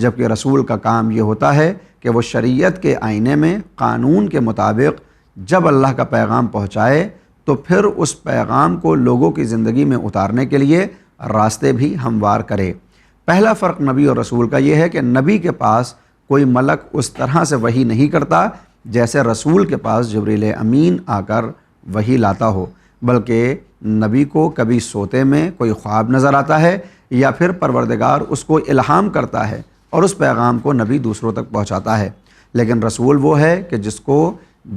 جبکہ رسول کا کام یہ ہوتا ہے کہ وہ شریعت کے آئینے میں قانون کے مطابق جب اللہ کا پیغام پہنچائے تو پھر اس پیغام کو لوگوں کی زندگی میں اتارنے کے لیے راستے بھی ہموار کرے۔ پہلا فرق نبی اور رسول کا یہ ہے کہ نبی کے پاس کوئی ملک اس طرح سے وحی نہیں کرتا جیسے رسول کے پاس جبریل امین آ کر وحی لاتا ہو، بلکہ نبی کو کبھی سوتے میں کوئی خواب نظر آتا ہے یا پھر پروردگار اس کو الہام کرتا ہے اور اس پیغام کو نبی دوسروں تک پہنچاتا ہے۔ لیکن رسول وہ ہے کہ جس کو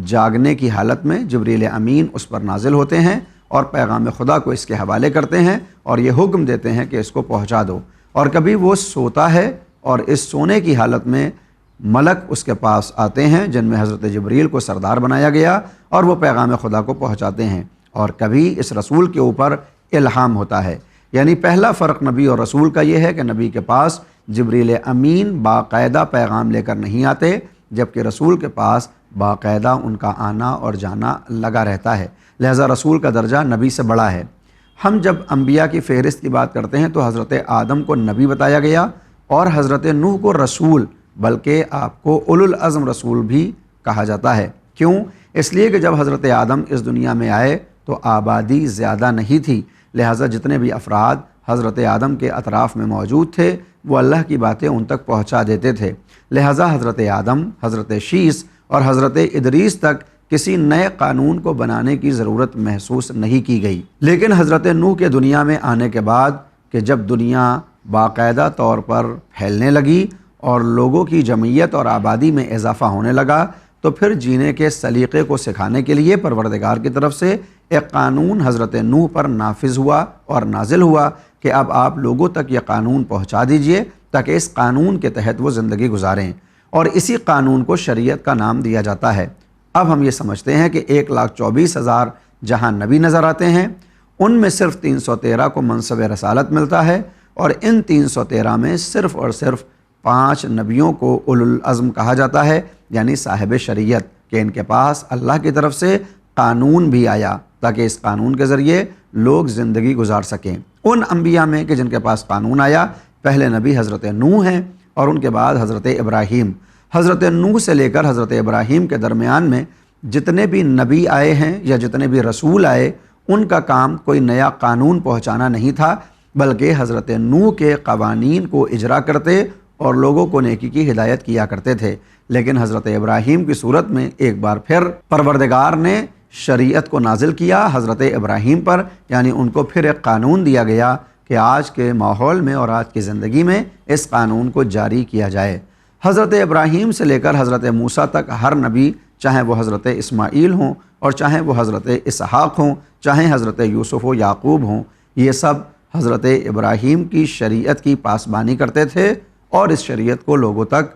جاگنے کی حالت میں جبریل امین اس پر نازل ہوتے ہیں اور پیغام خدا کو اس کے حوالے کرتے ہیں اور یہ حکم دیتے ہیں کہ اس کو پہنچا دو، اور کبھی وہ سوتا ہے اور اس سونے کی حالت میں ملک اس کے پاس آتے ہیں جن میں حضرت جبریل کو سردار بنایا گیا اور وہ پیغام خدا کو پہنچاتے ہیں، اور کبھی اس رسول کے اوپر الہام ہوتا ہے۔ یعنی پہلا فرق نبی اور رسول کا یہ ہے کہ نبی کے پاس جبریل امین باقاعدہ پیغام لے کر نہیں آتے، جبکہ رسول کے پاس باقاعدہ ان کا آنا اور جانا لگا رہتا ہے، لہذا رسول کا درجہ نبی سے بڑا ہے۔ ہم جب انبیاء کی فہرست کی بات کرتے ہیں تو حضرت آدم کو نبی بتایا گیا اور حضرت نوح کو رسول، بلکہ آپ کو اولو العزم رسول بھی کہا جاتا ہے۔ کیوں؟ اس لیے کہ جب حضرت آدم اس دنیا میں آئے تو آبادی زیادہ نہیں تھی، لہٰذا جتنے بھی افراد حضرت آدم کے اطراف میں موجود تھے وہ اللہ کی باتیں ان تک پہنچا دیتے تھے، لہٰذا حضرت آدم، حضرت شیس اور حضرت ادریس تک کسی نئے قانون کو بنانے کی ضرورت محسوس نہیں کی گئی۔ لیکن حضرت نوح کے دنیا میں آنے کے بعد کہ جب دنیا باقاعدہ طور پر پھیلنے لگی اور لوگوں کی جمعیت اور آبادی میں اضافہ ہونے لگا تو پھر جینے کے سلیقے کو سکھانے کے لیے پروردگار کی طرف سے ایک قانون حضرت نوح پر نافذ ہوا اور نازل ہوا کہ اب آپ لوگوں تک یہ قانون پہنچا دیجئے تاکہ اس قانون کے تحت وہ زندگی گزاریں، اور اسی قانون کو شریعت کا نام دیا جاتا ہے۔ اب ہم یہ سمجھتے ہیں کہ 1,24,000 جہاں نبی نظر آتے ہیں ان میں صرف 313 کو منصب رسالت ملتا ہے، اور ان 313 میں صرف اور صرف 5 نبیوں کو اولو العزم کہا جاتا ہے، یعنی صاحب شریعت، کہ ان کے پاس اللہ کی طرف سے قانون بھی آیا تاکہ اس قانون کے ذریعے لوگ زندگی گزار سکیں۔ ان انبیاء میں کہ جن کے پاس قانون آیا، پہلے نبی حضرت نوح ہیں اور ان کے بعد حضرت ابراہیم۔ حضرت نوح سے لے کر حضرت ابراہیم کے درمیان میں جتنے بھی نبی آئے ہیں یا جتنے بھی رسول آئے، ان کا کام کوئی نیا قانون پہنچانا نہیں تھا، بلکہ حضرت نوح کے قوانین کو اجرا کرتے اور لوگوں کو نیکی کی ہدایت کیا کرتے تھے۔ لیکن حضرت ابراہیم کی صورت میں ایک بار پھر پروردگار نے شریعت کو نازل کیا حضرت ابراہیم پر، یعنی ان کو پھر ایک قانون دیا گیا کہ آج کے ماحول میں اور آج کی زندگی میں اس قانون کو جاری کیا جائے۔ حضرت ابراہیم سے لے کر حضرت موسیٰ تک ہر نبی، چاہے وہ حضرت اسماعیل ہوں اور چاہے وہ حضرت اسحاق ہوں، چاہے حضرت یوسف و یعقوب ہوں، یہ سب حضرت ابراہیم کی شریعت کی پاسبانی کرتے تھے اور اس شریعت کو لوگوں تک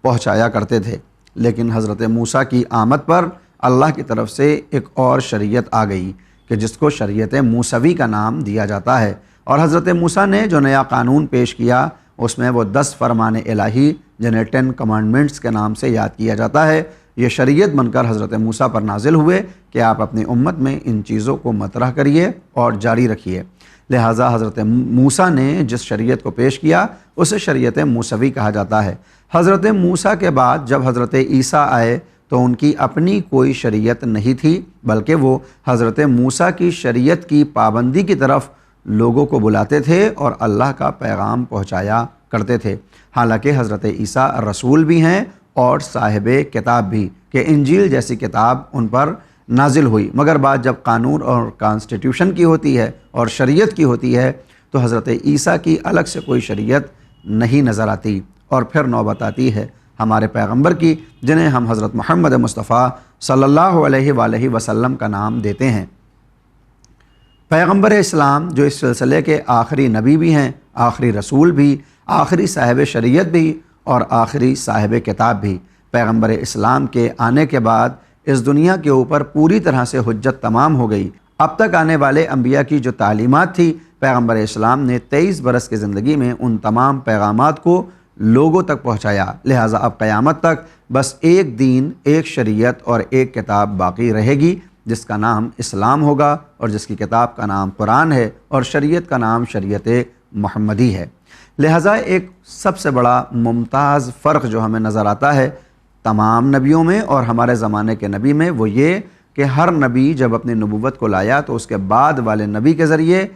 پہنچایا کرتے تھے۔ لیکن حضرت موسیٰ کی آمد پر اللہ کی طرف سے ایک اور شریعت آ گئی کہ جس کو شریعت موسوی کا نام دیا جاتا ہے، اور حضرت موسیٰ نے جو نیا قانون پیش کیا اس میں وہ 10 فرمان الہی جنہیں 10 کمانڈمنٹس کے نام سے یاد کیا جاتا ہے، یہ شریعت بن کر حضرت موسیٰ پر نازل ہوئے کہ آپ اپنی امت میں ان چیزوں کو مطرح کریے اور جاری رکھیے۔ لہٰذا حضرت موسیٰ نے جس شریعت کو پیش کیا اسے شریعت موسوی کہا جاتا ہے۔ حضرت موسیٰ کے بعد جب حضرت عیسیٰ آئے تو ان کی اپنی کوئی شریعت نہیں تھی، بلکہ وہ حضرت موسیٰ کی شریعت کی پابندی کی طرف لوگوں کو بلاتے تھے اور اللہ کا پیغام پہنچایا کرتے تھے۔ حالانکہ حضرت عیسیٰ رسول بھی ہیں اور صاحب کتاب بھی، کہ انجیل جیسی کتاب ان پر نازل ہوئی، مگر بات جب قانون اور کانسٹیٹیوشن کی ہوتی ہے اور شریعت کی ہوتی ہے تو حضرت عیسیٰ کی الگ سے کوئی شریعت نہیں نظر آتی، اور پھر نوبت آتی ہے ہمارے پیغمبر کی، جنہیں ہم حضرت محمد مصطفیٰ صلی اللہ علیہ وآلہ وسلم کا نام دیتے ہیں۔ پیغمبر اسلام جو اس سلسلے کے آخری نبی بھی ہیں، آخری رسول بھی، آخری صاحب شریعت بھی اور آخری صاحب کتاب بھی، پیغمبر اسلام کے آنے کے بعد اس دنیا کے اوپر پوری طرح سے حجت تمام ہو گئی۔ اب تک آنے والے انبیاء کی جو تعلیمات تھی، پیغمبر اسلام نے 23 برس کی زندگی میں ان تمام پیغامات کو لوگوں تک پہنچایا۔ لہٰذا اب قیامت تک بس ایک دین، ایک شریعت اور ایک کتاب باقی رہے گی، جس کا نام اسلام ہوگا اور جس کی کتاب کا نام قرآن ہے اور شریعت کا نام شریعت محمدی ہے۔ لہٰذا ایک سب سے بڑا ممتاز فرق جو ہمیں نظر آتا ہے تمام نبیوں میں اور ہمارے زمانے کے نبی میں، وہ یہ کہ ہر نبی جب اپنی نبوت کو لایا تو اس کے بعد والے نبی کے ذریعے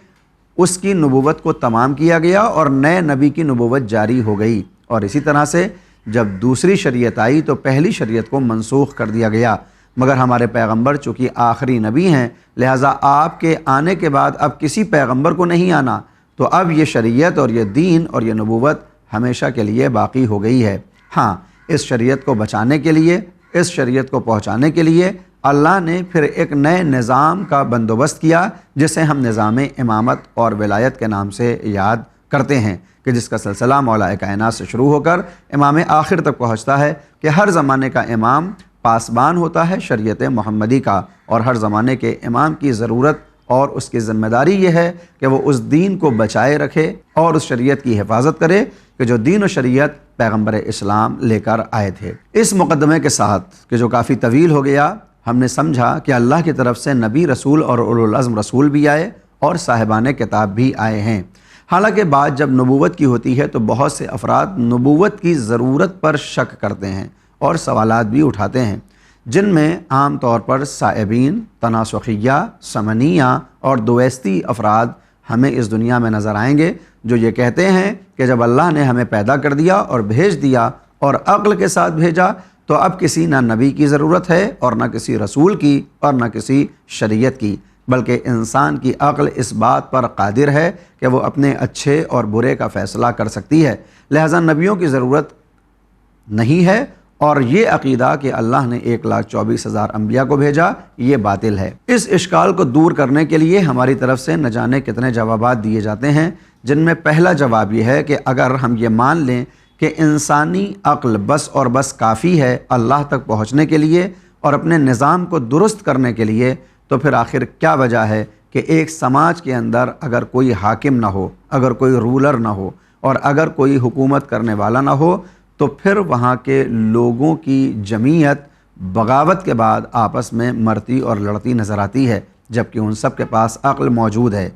اس کی نبوت کو تمام کیا گیا اور نئے نبی کی نبوت جاری ہو گئی، اور اسی طرح سے جب دوسری شریعت آئی تو پہلی شریعت کو منسوخ کر دیا گیا۔ مگر ہمارے پیغمبر چونکہ آخری نبی ہیں، لہٰذا آپ کے آنے کے بعد اب کسی پیغمبر کو نہیں آنا، تو اب یہ شریعت اور یہ دین اور یہ نبوت ہمیشہ کے لیے باقی ہو گئی ہے۔ ہاں، اس شریعت کو بچانے کے لیے، اس شریعت کو پہنچانے کے لیے اللہ نے پھر ایک نئے نظام کا بندوبست کیا، جسے ہم نظام امامت اور ولایت کے نام سے یاد کرتے ہیں، کہ جس کا سلسلہ مولا کائنات سے شروع ہو کر امام آخر تک پہنچتا ہے، کہ ہر زمانے کا امام پاسبان ہوتا ہے شریعت محمدی کا، اور ہر زمانے کے امام کی ضرورت اور اس کی ذمہ داری یہ ہے کہ وہ اس دین کو بچائے رکھے اور اس شریعت کی حفاظت کرے کہ جو دین و شریعت پیغمبر اسلام لے کر آئے تھے۔ اس مقدمے کے ساتھ کہ جو کافی طویل ہو گیا، ہم نے سمجھا کہ اللہ کی طرف سے نبی رسول اور اولو العزم رسول بھی آئے اور صاحبان کتاب بھی آئے ہیں۔ حالانکہ بات جب نبوت کی ہوتی ہے تو بہت سے افراد نبوت کی ضرورت پر شک کرتے ہیں اور سوالات بھی اٹھاتے ہیں، جن میں عام طور پر سائبین، تناسخیہ، سمنیہ اور دویستی افراد ہمیں اس دنیا میں نظر آئیں گے، جو یہ کہتے ہیں کہ جب اللہ نے ہمیں پیدا کر دیا اور بھیج دیا اور عقل کے ساتھ بھیجا تو اب کسی نہ نبی کی ضرورت ہے اور نہ کسی رسول کی اور نہ کسی شریعت کی، بلکہ انسان کی عقل اس بات پر قادر ہے کہ وہ اپنے اچھے اور برے کا فیصلہ کر سکتی ہے، لہذا نبیوں کی ضرورت نہیں ہے، اور یہ عقیدہ کہ اللہ نے 1,24,000 انبیاء کو بھیجا یہ باطل ہے۔ اس اشکال کو دور کرنے کے لیے ہماری طرف سے نہ جانے کتنے جوابات دیے جاتے ہیں، جن میں پہلا جواب یہ ہے کہ اگر ہم یہ مان لیں کہ انسانی عقل بس اور بس کافی ہے اللہ تک پہنچنے کے لیے اور اپنے نظام کو درست کرنے کے لیے، تو پھر آخر کیا وجہ ہے کہ ایک سماج کے اندر اگر کوئی حاکم نہ ہو، اگر کوئی رولر نہ ہو اور اگر کوئی حکومت کرنے والا نہ ہو، تو پھر وہاں کے لوگوں کی جمعیت بغاوت کے بعد آپس میں مرتی اور لڑتی نظر آتی ہے، جبکہ ان سب کے پاس عقل موجود ہے۔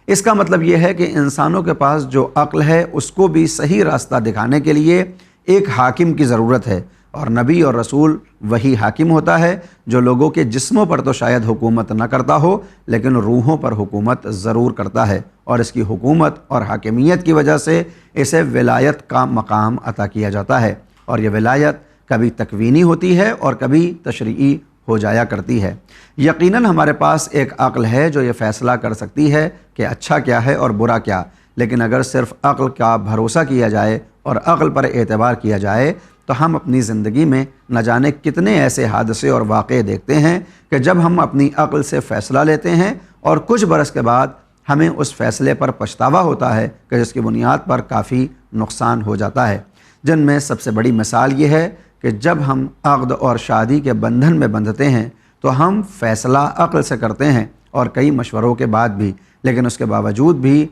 اس کا مطلب یہ ہے کہ انسانوں کے پاس جو عقل ہے اس کو بھی صحیح راستہ دکھانے کے لیے ایک حاکم کی ضرورت ہے، اور نبی اور رسول وہی حاکم ہوتا ہے جو لوگوں کے جسموں پر تو شاید حکومت نہ کرتا ہو لیکن روحوں پر حکومت ضرور کرتا ہے، اور اس کی حکومت اور حاکمیت کی وجہ سے اسے ولایت کا مقام عطا کیا جاتا ہے، اور یہ ولایت کبھی تکوینی ہوتی ہے اور کبھی تشریعی ہو جایا کرتی ہے۔ یقیناً ہمارے پاس ایک عقل ہے جو یہ فیصلہ کر سکتی ہے کہ اچھا کیا ہے اور برا کیا، لیکن اگر صرف عقل کا بھروسہ کیا جائے اور عقل پر اعتبار کیا جائے تو ہم اپنی زندگی میں نہ جانے کتنے ایسے حادثے اور واقعے دیکھتے ہیں کہ جب ہم اپنی عقل سے فیصلہ لیتے ہیں اور کچھ برس کے بعد ہمیں اس فیصلے پر پچھتاوا ہوتا ہے کہ جس کی بنیاد پر کافی نقصان ہو جاتا ہے، جن میں سب سے بڑی مثال یہ ہے کہ جب ہم عقد اور شادی کے بندھن میں بندھتے ہیں تو ہم فیصلہ عقل سے کرتے ہیں اور کئی مشوروں کے بعد بھی، لیکن اس کے باوجود بھی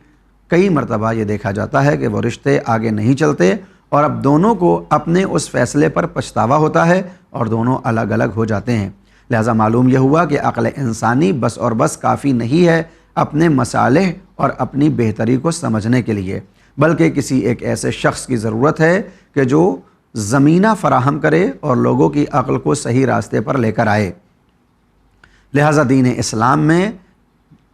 کئی مرتبہ یہ دیکھا جاتا ہے کہ وہ رشتے آگے نہیں چلتے اور اب دونوں کو اپنے اس فیصلے پر پچھتاوا ہوتا ہے اور دونوں الگ الگ ہو جاتے ہیں۔ لہٰذا معلوم یہ ہوا کہ عقل انسانی بس اور بس کافی نہیں ہے اپنے مصالح اور اپنی بہتری کو سمجھنے کے لیے، بلکہ کسی ایک ایسے شخص کی ضرورت ہے کہ جو زمینہ فراہم کرے اور لوگوں کی عقل کو صحیح راستے پر لے کر آئے۔ لہٰذا دین اسلام میں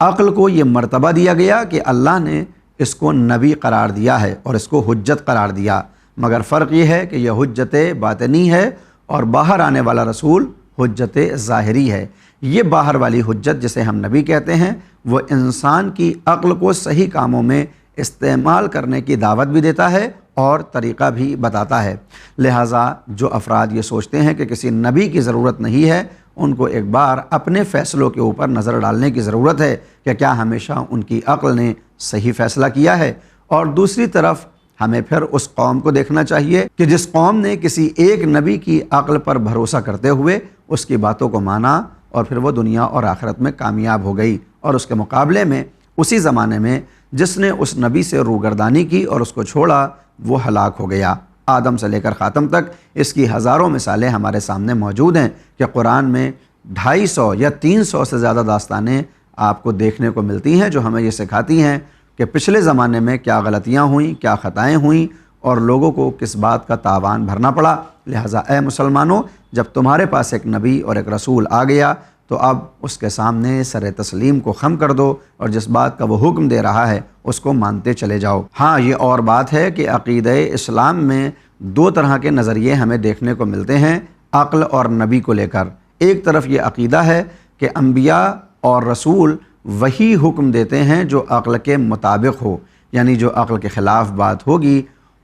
عقل کو یہ مرتبہ دیا گیا کہ اللہ نے اس کو نبی قرار دیا ہے اور اس کو حجت قرار دیا، مگر فرق یہ ہے کہ یہ حجت باطنی ہے اور باہر آنے والا رسول حجت ظاہری ہے۔ یہ باہر والی حجت جسے ہم نبی کہتے ہیں وہ انسان کی عقل کو صحیح کاموں میں استعمال کرنے کی دعوت بھی دیتا ہے اور طریقہ بھی بتاتا ہے۔ لہٰذا جو افراد یہ سوچتے ہیں کہ کسی نبی کی ضرورت نہیں ہے، ان کو ایک بار اپنے فیصلوں کے اوپر نظر ڈالنے کی ضرورت ہے کہ کیا ہمیشہ ان کی عقل نے صحیح فیصلہ کیا ہے، اور دوسری طرف ہمیں پھر اس قوم کو دیکھنا چاہیے کہ جس قوم نے کسی ایک نبی کی عقل پر بھروسہ کرتے ہوئے اس کی باتوں کو مانا اور پھر وہ دنیا اور آخرت میں کامیاب ہو گئی، اور اس کے مقابلے میں اسی زمانے میں جس نے اس نبی سے روگردانی کی اور اس کو چھوڑا وہ ہلاک ہو گیا۔ آدم سے لے کر خاتم تک اس کی ہزاروں مثالیں ہمارے سامنے موجود ہیں کہ قرآن میں 250 یا 300 سے زیادہ داستانیں آپ کو دیکھنے کو ملتی ہیں جو ہمیں یہ سکھاتی ہیں کہ پچھلے زمانے میں کیا غلطیاں ہوئیں، کیا خطائیں ہوئیں اور لوگوں کو کس بات کا تاوان بھرنا پڑا۔ لہٰذا اے مسلمانوں، جب تمہارے پاس ایک نبی اور ایک رسول آ گیا تو اب اس کے سامنے سر تسلیم کو خم کر دو اور جس بات کا وہ حکم دے رہا ہے اس کو مانتے چلے جاؤ۔ ہاں، یہ اور بات ہے کہ عقیدہ اسلام میں دو طرح کے نظریے ہمیں دیکھنے کو ملتے ہیں عقل اور نبی کو لے کر۔ ایک طرف یہ عقیدہ ہے کہ انبیاء اور رسول وہی حکم دیتے ہیں جو عقل کے مطابق ہو، یعنی جو عقل کے خلاف بات ہوگی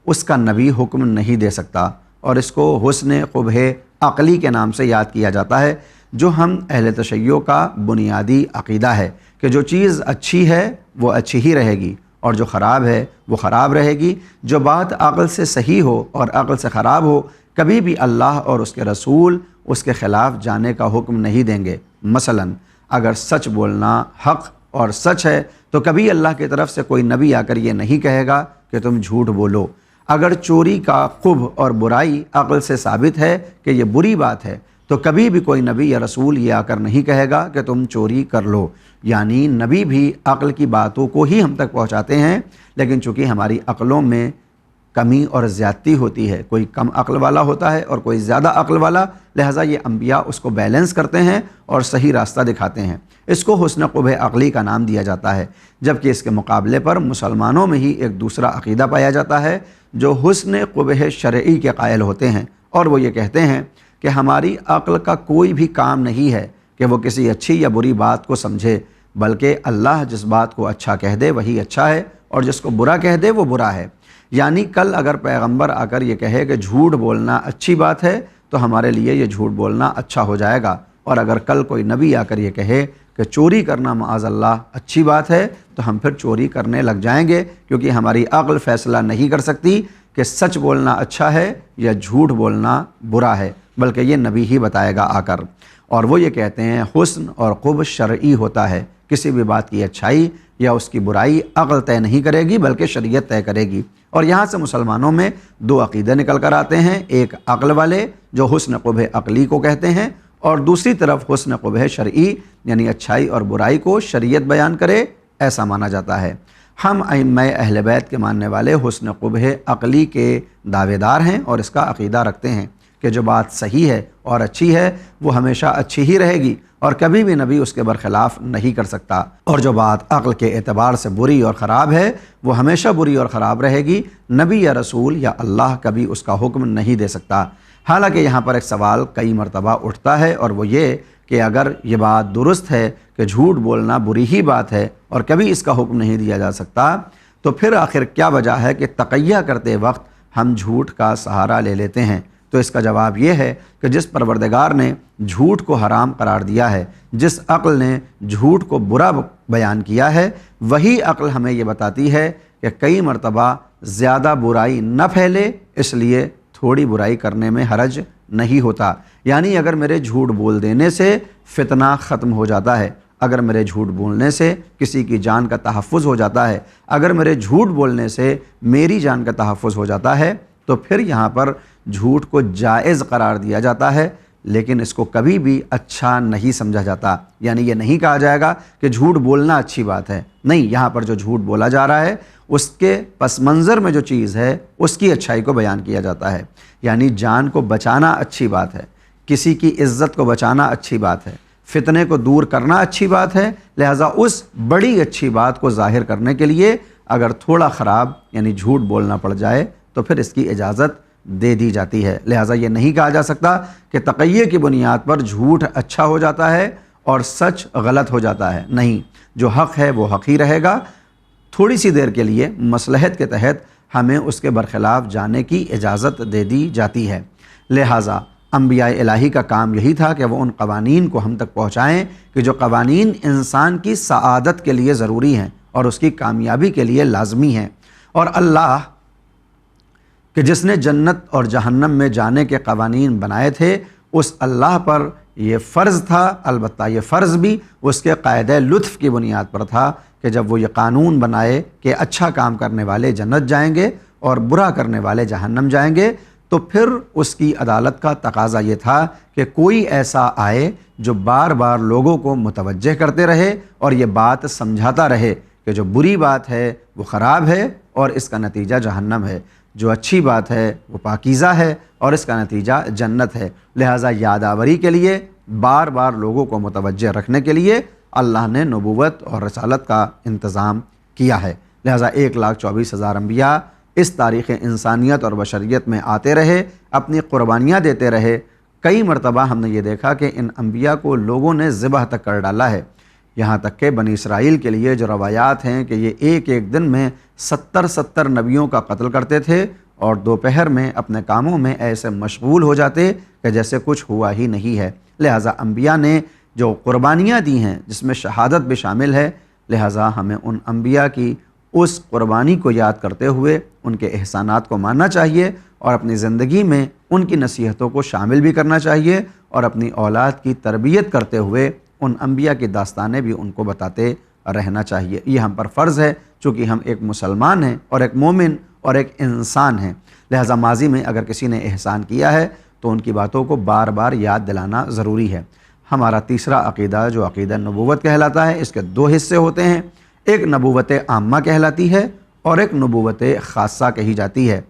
اس کا نبی حکم نہیں دے سکتا، اور اس کو حسن قبح عقلی کے نام سے یاد کیا جاتا ہے، جو ہم اہل تشیع کا بنیادی عقیدہ ہے کہ جو چیز اچھی ہے وہ اچھی ہی رہے گی اور جو خراب ہے وہ خراب رہے گی۔ جو بات عقل سے صحیح ہو اور عقل سے خراب ہو، کبھی بھی اللہ اور اس کے رسول اس کے خلاف جانے کا حکم نہیں دیں گے۔ مثلا اگر سچ بولنا حق اور سچ ہے تو کبھی اللہ کی طرف سے کوئی نبی آ کر یہ نہیں کہے گا کہ تم جھوٹ بولو۔ اگر چوری کا قبح اور برائی عقل سے ثابت ہے کہ یہ بری بات ہے تو کبھی بھی کوئی نبی یا رسول یہ آ کر نہیں کہے گا کہ تم چوری کر لو۔ یعنی نبی بھی عقل کی باتوں کو ہی ہم تک پہنچاتے ہیں، لیکن چونکہ ہماری عقلوں میں کمی اور زیادتی ہوتی ہے، کوئی کم عقل والا ہوتا ہے اور کوئی زیادہ عقل والا، لہٰذا یہ انبیاء اس کو بیلنس کرتے ہیں اور صحیح راستہ دکھاتے ہیں۔ اس کو حسن قبح عقلی کا نام دیا جاتا ہے، جبکہ اس کے مقابلے پر مسلمانوں میں ہی ایک دوسرا عقیدہ پایا جاتا ہے جو حسن قبح شرعی کے قائل ہوتے ہیں، اور وہ یہ کہتے ہیں کہ ہماری عقل کا کوئی بھی کام نہیں ہے کہ وہ کسی اچھی یا بری بات کو سمجھے، بلکہ اللہ جس بات کو اچھا کہہ دے وہی اچھا ہے اور جس کو برا کہہ دے وہ برا ہے۔ یعنی کل اگر پیغمبر آ کر یہ کہے کہ جھوٹ بولنا اچھی بات ہے تو ہمارے لیے یہ جھوٹ بولنا اچھا ہو جائے گا، اور اگر کل کوئی نبی آ کر یہ کہے کہ چوری کرنا معاذ اللہ اچھی بات ہے تو ہم پھر چوری کرنے لگ جائیں گے، کیونکہ ہماری عقل فیصلہ نہیں کر سکتی کہ سچ بولنا اچھا ہے یا جھوٹ بولنا برا ہے، بلکہ یہ نبی ہی بتائے گا آ کر۔ اور وہ یہ کہتے ہیں حسن اور قبح شرعی ہوتا ہے، کسی بھی بات کی اچھائی یا اس کی برائی عقل طے نہیں کرے گی بلکہ شریعت طے کرے گی۔ اور یہاں سے مسلمانوں میں دو عقیدے نکل کر آتے ہیں، ایک عقل والے جو حسن قبح عقلی کو کہتے ہیں، اور دوسری طرف حسن قبح شرعی یعنی اچھائی اور برائی کو شریعت بیان کرے، ایسا مانا جاتا ہے۔ ہم ائمہ اہل بیت کے ماننے والے حسن قبح عقلی کے دعوے دار ہیں اور اس کا عقیدہ رکھتے ہیں کہ جو بات صحیح ہے اور اچھی ہے وہ ہمیشہ اچھی ہی رہے گی اور کبھی بھی نبی اس کے برخلاف نہیں کر سکتا، اور جو بات عقل کے اعتبار سے بری اور خراب ہے وہ ہمیشہ بری اور خراب رہے گی، نبی یا رسول یا اللہ کبھی اس کا حکم نہیں دے سکتا۔ حالانکہ یہاں پر ایک سوال کئی مرتبہ اٹھتا ہے، اور وہ یہ کہ اگر یہ بات درست ہے کہ جھوٹ بولنا بری ہی بات ہے اور کبھی اس کا حکم نہیں دیا جا سکتا، تو پھر آخر کیا وجہ ہے کہ تقیہ کرتے وقت ہم جھوٹ کا سہارا لے لیتے ہیں؟ تو اس کا جواب یہ ہے کہ جس پروردگار نے جھوٹ کو حرام قرار دیا ہے، جس عقل نے جھوٹ کو برا بیان کیا ہے، وہی عقل ہمیں یہ بتاتی ہے کہ کئی مرتبہ زیادہ برائی نہ پھیلے، اس لیے تھوڑی برائی کرنے میں حرج نہیں ہوتا۔ یعنی اگر میرے جھوٹ بول دینے سے فتنہ ختم ہو جاتا ہے، اگر میرے جھوٹ بولنے سے کسی کی جان کا تحفظ ہو جاتا ہے، اگر میرے جھوٹ بولنے سے میری جان کا تحفظ ہو جاتا ہے، تو پھر یہاں پر جھوٹ کو جائز قرار دیا جاتا ہے، لیکن اس کو کبھی بھی اچھا نہیں سمجھا جاتا۔ یعنی یہ نہیں کہا جائے گا کہ جھوٹ بولنا اچھی بات ہے، نہیں، یہاں پر جو جھوٹ بولا جا رہا ہے اس کے پس منظر میں جو چیز ہے اس کی اچھائی کو بیان کیا جاتا ہے۔ یعنی جان کو بچانا اچھی بات ہے، کسی کی عزت کو بچانا اچھی بات ہے، فتنے کو دور کرنا اچھی بات ہے، لہٰذا اس بڑی اچھی بات کو ظاہر کرنے کے لیے اگر تھوڑا خراب یعنی جھوٹ بولنا پڑ جائے تو پھر اس کی اجازت دے دی جاتی ہے۔ لہٰذا یہ نہیں کہا جا سکتا کہ تقیہ کی بنیاد پر جھوٹ اچھا ہو جاتا ہے اور سچ غلط ہو جاتا ہے، نہیں، جو حق ہے وہ حق ہی رہے گا۔ تھوڑی سی دیر کے لیے مصلحت کے تحت ہمیں اس کے برخلاف جانے کی اجازت دے دی جاتی ہے۔ لہٰذا انبیاء الہی کا کام یہی تھا کہ وہ ان قوانین کو ہم تک پہنچائیں کہ جو قوانین انسان کی سعادت کے لیے ضروری ہیں اور اس کی کامیابی کے لیے لازمی ہیں۔ اور اللہ کہ جس نے جنت اور جہنم میں جانے کے قوانین بنائے تھے، اس اللہ پر یہ فرض تھا، البتہ یہ فرض بھی اس کے قاعدہ لطف کی بنیاد پر تھا کہ جب وہ یہ قانون بنائے کہ اچھا کام کرنے والے جنت جائیں گے اور برا کرنے والے جہنم جائیں گے، تو پھر اس کی عدالت کا تقاضا یہ تھا کہ کوئی ایسا آئے جو بار بار لوگوں کو متوجہ کرتے رہے اور یہ بات سمجھاتا رہے کہ جو بری بات ہے وہ خراب ہے اور اس کا نتیجہ جہنم ہے، جو اچھی بات ہے وہ پاکیزہ ہے اور اس کا نتیجہ جنت ہے۔ لہٰذا یادآوری کے لیے، بار بار لوگوں کو متوجہ رکھنے کے لیے اللہ نے نبوت اور رسالت کا انتظام کیا ہے۔ لہٰذا 1,24,000 انبیاء اس تاریخ انسانیت اور بشریت میں آتے رہے، اپنی قربانیاں دیتے رہے۔ کئی مرتبہ ہم نے یہ دیکھا کہ ان انبیاء کو لوگوں نے ذبح تک کر ڈالا ہے، یہاں تک کہ بنی اسرائیل کے لیے جو روایات ہیں کہ یہ ایک دن میں 70 نبیوں کا قتل کرتے تھے اور دوپہر میں اپنے کاموں میں ایسے مشغول ہو جاتے کہ جیسے کچھ ہوا ہی نہیں ہے۔ لہٰذا انبیاء نے جو قربانیاں دی ہیں جس میں شہادت بھی شامل ہے، لہٰذا ہمیں ان انبیاء کی اس قربانی کو یاد کرتے ہوئے ان کے احسانات کو ماننا چاہیے اور اپنی زندگی میں ان کی نصیحتوں کو شامل بھی کرنا چاہیے اور اپنی اولاد کی تربیت کرتے ہوئے ان انبیاء کی داستانیں بھی ان کو بتاتے رہنا چاہیے۔ یہ ہم پر فرض ہے، چونکہ ہم ایک مسلمان ہیں اور ایک مومن اور ایک انسان ہیں۔ لہٰذا ماضی میں اگر کسی نے احسان کیا ہے تو ان کی باتوں کو بار بار یاد دلانا ضروری ہے۔ ہمارا تیسرا عقیدہ جو عقیدہ نبوت کہلاتا ہے، اس کے 2 حصے ہوتے ہیں، ایک نبوت عامہ کہلاتی ہے اور ایک نبوت خاصہ کہی جاتی ہے۔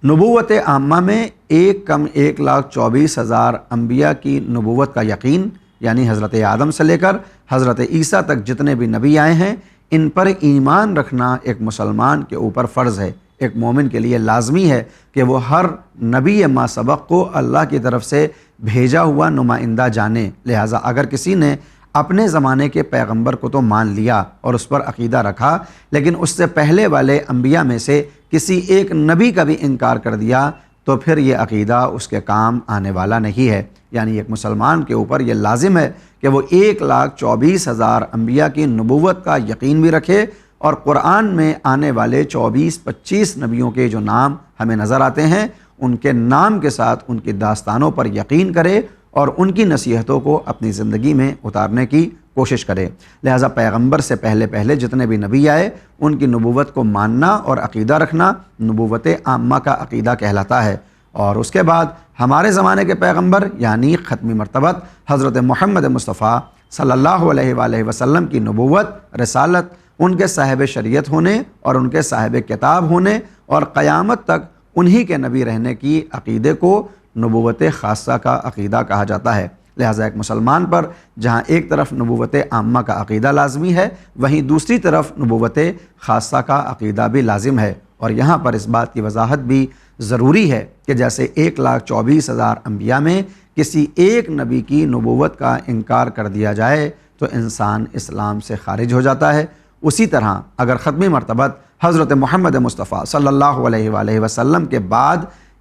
نبوت عامہ میں 1,24,000 انبیاء کی نبوت کا یقین، یعنی حضرت آدم سے لے کر حضرت عیسیٰ تک جتنے بھی نبی آئے ہیں ان پر ایمان رکھنا ایک مسلمان کے اوپر فرض ہے۔ ایک مومن کے لیے لازمی ہے کہ وہ ہر نبی ما سبق کو اللہ کی طرف سے بھیجا ہوا نمائندہ جانے۔ لہٰذا اگر کسی نے اپنے زمانے کے پیغمبر کو تو مان لیا اور اس پر عقیدہ رکھا، لیکن اس سے پہلے والے انبیاء میں سے کسی ایک نبی کا بھی انکار کر دیا تو پھر یہ عقیدہ اس کے کام آنے والا نہیں ہے۔ یعنی ایک مسلمان کے اوپر یہ لازم ہے کہ وہ 1,24,000 انبیاء کی نبوت کا یقین بھی رکھے اور قرآن میں آنے والے 24-25 نبیوں کے جو نام ہمیں نظر آتے ہیں ان کے نام کے ساتھ ان کی داستانوں پر یقین کرے اور ان کی نصیحتوں کو اپنی زندگی میں اتارنے کی کوشش کرے۔ لہٰذا پیغمبر سے پہلے جتنے بھی نبی آئے ان کی نبوت کو ماننا اور عقیدہ رکھنا نبوت عامہ کا عقیدہ کہلاتا ہے۔ اور اس کے بعد ہمارے زمانے کے پیغمبر یعنی ختمی مرتبت حضرت محمد مصطفیٰ صلی اللہ علیہ وآلہ وسلم کی نبوت، رسالت، ان کے صاحب شریعت ہونے اور ان کے صاحب کتاب ہونے اور قیامت تک انہی کے نبی رہنے کی عقیدے کو نبوت خاصہ کا عقیدہ کہا جاتا ہے۔ لہٰذا ایک مسلمان پر جہاں ایک طرف نبوت عامہ کا عقیدہ لازمی ہے، وہیں دوسری طرف نبوت خاصہ کا عقیدہ بھی لازم ہے۔ اور یہاں پر اس بات کی وضاحت بھی ضروری ہے کہ جیسے 1,24,000 انبیاء میں کسی ایک نبی کی نبوت کا انکار کر دیا جائے تو انسان اسلام سے خارج ہو جاتا ہے، اسی طرح اگر ختمی مرتبت حضرت محمد مصطفیٰ صلی اللہ علیہ وآلہ وسلم کے بعد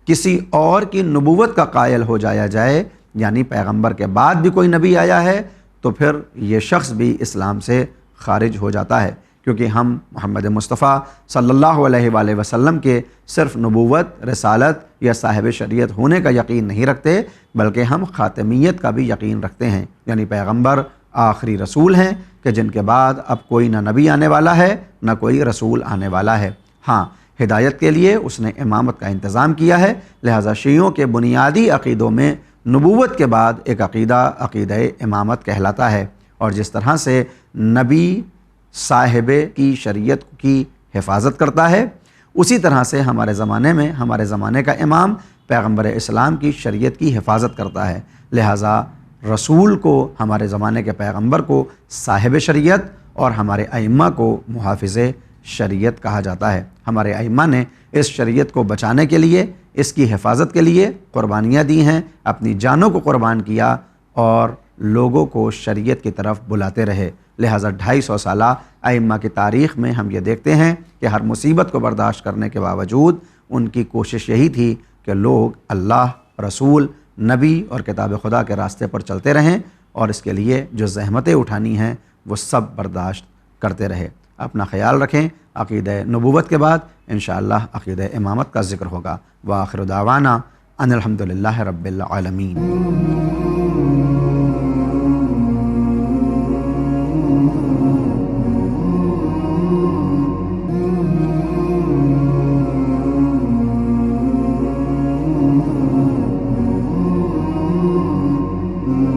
کسی اور کی نبوت کا قائل ہو جایا جائے، یعنی پیغمبر کے بعد بھی کوئی نبی آیا ہے، تو پھر یہ شخص بھی اسلام سے خارج ہو جاتا ہے، کیونکہ ہم محمد مصطفیٰ صلی اللہ علیہ وآلہ وسلم کے صرف نبوت، رسالت یا صاحب شریعت ہونے کا یقین نہیں رکھتے، بلکہ ہم خاتمیت کا بھی یقین رکھتے ہیں، یعنی پیغمبر آخری رسول ہیں کہ جن کے بعد اب کوئی نہ نبی آنے والا ہے نہ کوئی رسول آنے والا ہے۔ ہاں، ہدایت کے لیے اس نے امامت کا انتظام کیا ہے، لہٰذا شیعوں کے بنیادی عقیدوں میں نبوت کے بعد ایک عقیدہ امامت کہلاتا ہے، اور جس طرح سے نبی صاحب کی شریعت کی حفاظت کرتا ہے، اسی طرح سے ہمارے زمانے میں ہمارے زمانے کا امام پیغمبر اسلام کی شریعت کی حفاظت کرتا ہے۔ لہٰذا رسول کو، ہمارے زمانے کے پیغمبر کو صاحب شریعت اور ہمارے ائمہ کو محافظ شریعت کہا جاتا ہے۔ ہمارے ائمہ نے اس شریعت کو بچانے کے لیے، اس کی حفاظت کے لیے قربانیاں دی ہیں، اپنی جانوں کو قربان کیا اور لوگوں کو شریعت کی طرف بلاتے رہے۔ لہٰذا 250 سالہ ائمہ کی تاریخ میں ہم یہ دیکھتے ہیں کہ ہر مصیبت کو برداشت کرنے کے باوجود ان کی کوشش یہی تھی کہ لوگ اللہ، رسول، نبی اور کتاب خدا کے راستے پر چلتے رہیں، اور اس کے لیے جو زحمتیں اٹھانی ہیں وہ سب برداشت کرتے رہے۔ اپنا خیال رکھیں۔ عقیدہ نبوت کے بعد انشاءاللہ عقیدہ امامت کا ذکر ہوگا۔ وآخر دعوانا ان الحمدللہ رب العالمین۔